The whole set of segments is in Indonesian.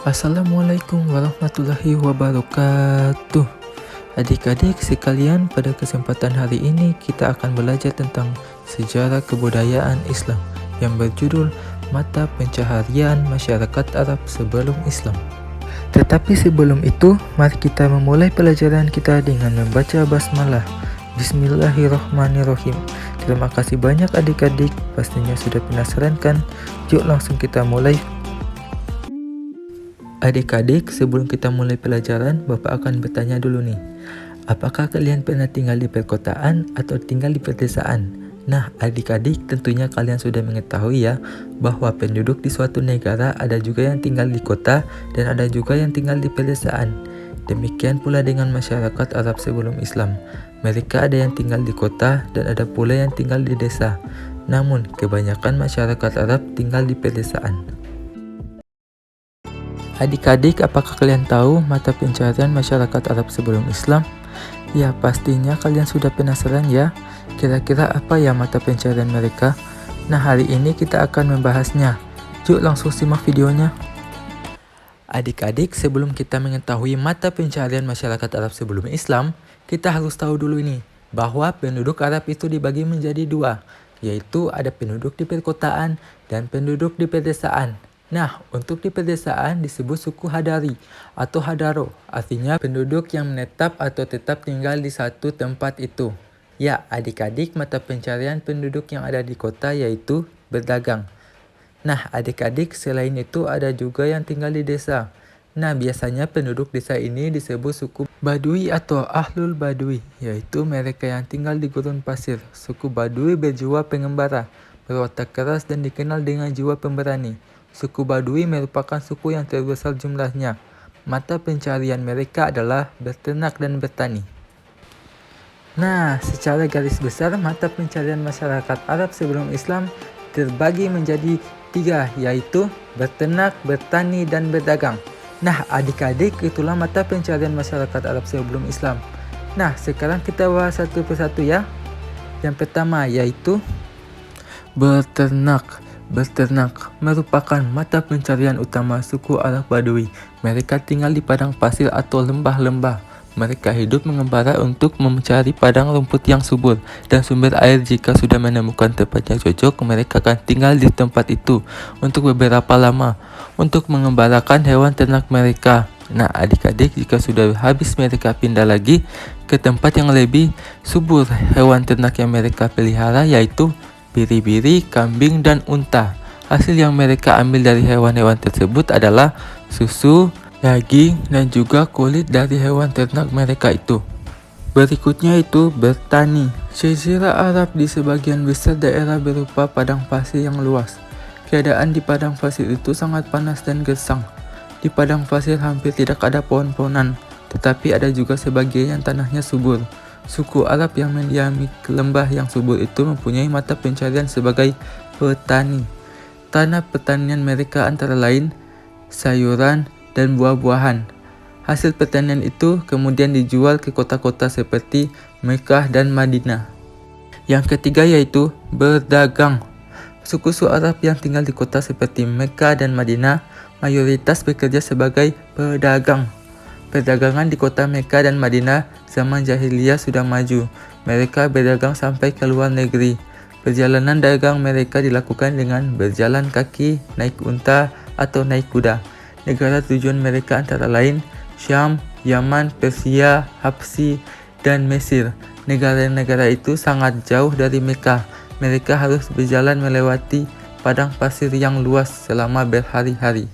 Assalamualaikum warahmatullahi wabarakatuh. Adik-adik sekalian, pada kesempatan hari ini kita akan belajar tentang sejarah kebudayaan Islam yang berjudul Mata Pencaharian Masyarakat Arab Sebelum Islam. Tetapi sebelum itu, mari kita memulai pelajaran kita dengan membaca basmalah. Bismillahirrahmanirrahim. Terima kasih banyak adik-adik, pastinya sudah penasaran kan? Yuk langsung kita mulai. Adik-adik, sebelum kita mulai pelajaran, Bapak akan bertanya dulu nih. Apakah kalian pernah tinggal di perkotaan atau tinggal di pedesaan? Nah, adik-adik, tentunya kalian sudah mengetahui ya, bahwa penduduk di suatu negara ada juga yang tinggal di kota dan ada juga yang tinggal di pedesaan. Demikian pula dengan masyarakat Arab sebelum Islam. Mereka ada yang tinggal di kota dan ada pula yang tinggal di desa. Namun, kebanyakan masyarakat Arab tinggal di pedesaan. Adik-adik, apakah kalian tahu mata pencaharian masyarakat Arab sebelum Islam? Ya, pastinya kalian sudah penasaran ya. Kira-kira apa ya mata pencaharian mereka? Nah, hari ini kita akan membahasnya. Yuk langsung simak videonya. Adik-adik, sebelum kita mengetahui mata pencaharian masyarakat Arab sebelum Islam, kita harus tahu dulu ini, bahwa penduduk Arab itu dibagi menjadi dua, yaitu ada penduduk di perkotaan dan penduduk di pedesaan. Nah, untuk di pedesaan disebut suku Hadari atau Hadaro, artinya penduduk yang menetap atau tetap tinggal di satu tempat itu. Ya, adik-adik, mata pencaharian penduduk yang ada di kota yaitu berdagang. Nah, adik-adik, selain itu ada juga yang tinggal di desa. Nah, biasanya penduduk desa ini disebut suku Badui atau Ahlul Badui, yaitu mereka yang tinggal di gurun pasir. Suku Badui berjiwa pengembara, berwatak keras dan dikenal dengan jiwa pemberani. Suku Badui merupakan suku yang terbesar jumlahnya. Mata pencaharian mereka adalah berternak dan bertani. Nah, secara garis besar mata pencaharian masyarakat Arab sebelum Islam terbagi menjadi tiga, yaitu berternak, bertani, dan berdagang. Nah, adik-adik, itulah mata pencaharian masyarakat Arab sebelum Islam. Nah, sekarang kita bahas satu persatu ya. Yang pertama yaitu berternak. Berternak merupakan mata pencaharian utama suku Arab Badui. Mereka tinggal di padang pasir atau lembah-lembah. Mereka hidup mengembara untuk mencari padang rumput yang subur dan sumber air. Jika sudah menemukan tempat yang cocok, mereka akan tinggal di tempat itu untuk beberapa lama untuk mengembarakan hewan ternak mereka. Nah, adik-adik, jika sudah habis mereka pindah lagi ke tempat yang lebih subur. Hewan ternak yang mereka pelihara yaitu biri-biri, kambing, dan unta. Hasil yang mereka ambil dari hewan-hewan tersebut adalah susu, daging, dan juga kulit dari hewan ternak mereka itu. Berikutnya itu bertani. Jazirah Arab di sebagian besar daerah berupa padang pasir yang luas. Keadaan di padang pasir itu sangat panas dan gersang. Di padang pasir hampir tidak ada pohon-pohonan, tetapi ada juga sebagian yang tanahnya subur. Suku Arab yang mendiami lembah yang subur itu mempunyai mata pencaharian sebagai petani. Tanah pertanian mereka antara lain sayuran dan buah-buahan. Hasil pertanian itu kemudian dijual ke kota-kota seperti Mekah dan Madinah. Yang ketiga yaitu berdagang. Suku-suku Arab yang tinggal di kota seperti Mekah dan Madinah mayoritas bekerja sebagai pedagang. Perdagangan di kota Mekah dan Madinah zaman jahiliyah sudah maju. Mereka berdagang sampai ke luar negeri. Perjalanan dagang mereka dilakukan dengan berjalan kaki, naik unta, atau naik kuda. Negara tujuan mereka antara lain Syam, Yaman, Persia, Habsyi, dan Mesir. Negara-negara itu sangat jauh dari Mekah. Mereka harus berjalan melewati padang pasir yang luas selama berhari-hari.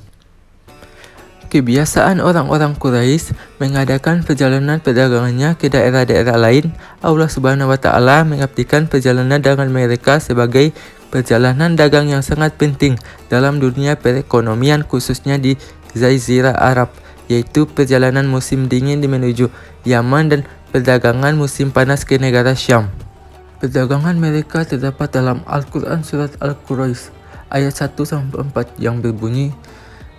Kebiasaan orang-orang Quraisy mengadakan perjalanan perdagangannya ke daerah-daerah lain. Allah Subhanahu wa Ta'ala mengabdikan perjalanan dagang mereka sebagai perjalanan dagang yang sangat penting dalam dunia perekonomian, khususnya di Jazirah Arab, yaitu perjalanan musim dingin menuju Yaman dan perdagangan musim panas ke negara Syam. Perdagangan mereka terdapat dalam Al-Quran surat Al-Quraisy ayat 1-4 yang berbunyi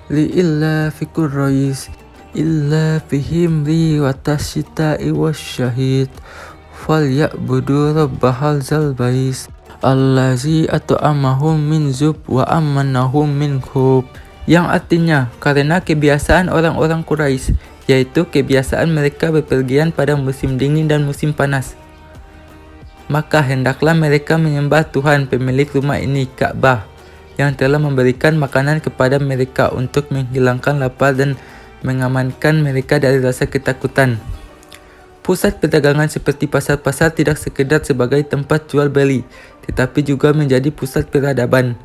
Li'illa fi Quraisy illa fihim ri wa tasyita'i wasyahid falya'budu rabbahal zalbais allazi at'amahum min zub wa amanahum min khub. yang artinya karena kebiasaan orang-orang Quraisy, yaitu kebiasaan mereka bepergian pada musim dingin dan musim panas. Maka hendaklah mereka menyembah Tuhan pemilik rumah ini, Ka'bah, yang telah memberikan makanan kepada mereka untuk menghilangkan lapar dan mengamankan mereka dari rasa ketakutan. Pusat perdagangan seperti pasar-pasar tidak sekedar sebagai tempat jual beli, tetapi juga menjadi pusat peradaban,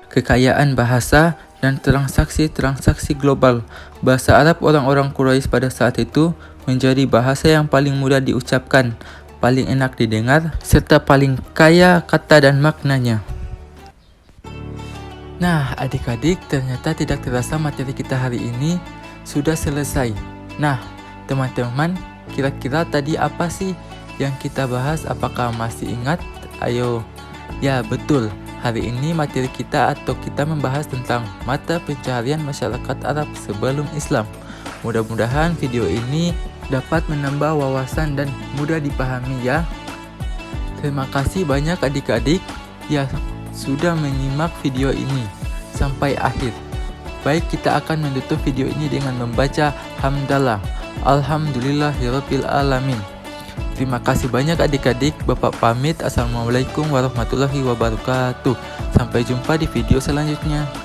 kekayaan bahasa, dan transaksi-transaksi global. Bahasa Arab orang-orang Quraisy pada saat itu menjadi bahasa yang paling mudah diucapkan, paling enak didengar, serta paling kaya kata dan maknanya. Nah, adik-adik, ternyata tidak terasa materi kita hari ini sudah selesai. Nah, teman-teman, kira-kira tadi apa sih yang kita bahas? Apakah masih ingat? Ayo. Ya, betul. Hari ini materi kita membahas tentang mata pencaharian masyarakat Arab sebelum Islam. Mudah-mudahan video ini dapat menambah wawasan dan mudah dipahami ya. Terima kasih banyak adik-adik ya sudah menyimak video ini sampai akhir. Baik, kita akan menutup video ini dengan membaca hamdalah. Alhamdulillahirabbil alamin. Terima kasih banyak adik-adik. Bapak pamit. Assalamualaikum warahmatullahi wabarakatuh. Sampai jumpa di video selanjutnya.